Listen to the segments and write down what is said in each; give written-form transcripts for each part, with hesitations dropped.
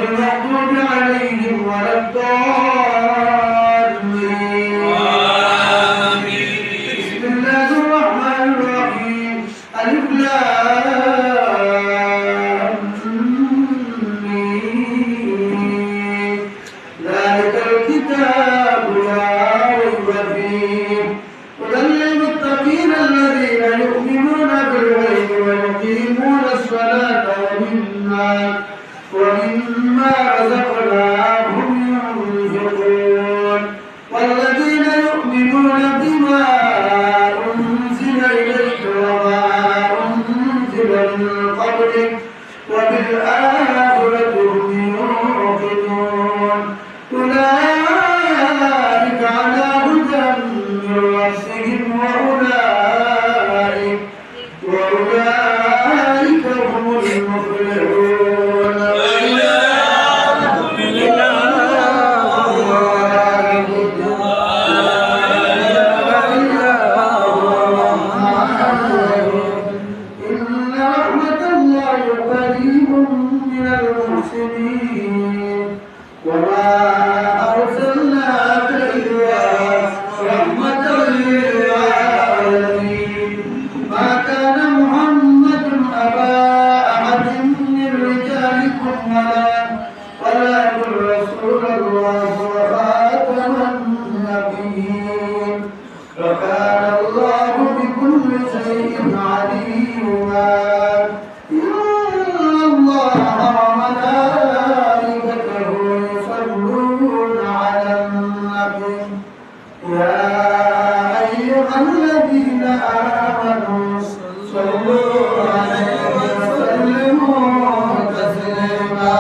المغضوب عليهم ولا الضالين آمين. بسم الله الرحمن الرحيم. ألف لام ميم. ذلك الكتاب لا ريب فيه هدى للمتقين الذين يؤمنون بالغيب ويقيمون الصلاة ومما رزقناهم ينفقون والذين يؤمنون بما أنزل إليك وما أنزل من قبلك وبالآخرة هم يوقنون أولئك على هدى من ربهم وأولئك هم المفلحون. إن رحمة الله قريب من المحسنين وما أرسلناك إلا رحمة للعالمين. ما كان محمد أبا أحد من رجالكم ولكن رسول الله وخاتم النبيين وكان الله بكل شيء عليما. إن الله وملائكته يصلون على النبي يا أيها الذين آمنوا صلوا عليه وسلموا تسليما.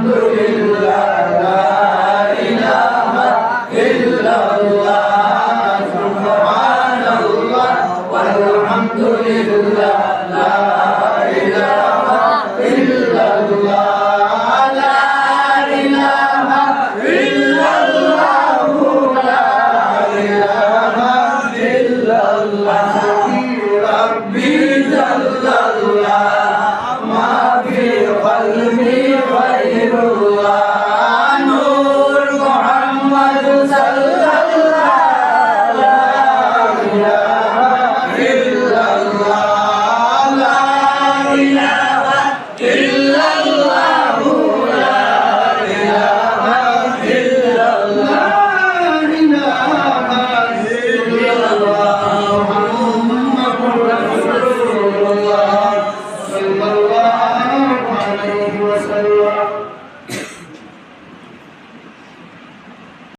الحمد لله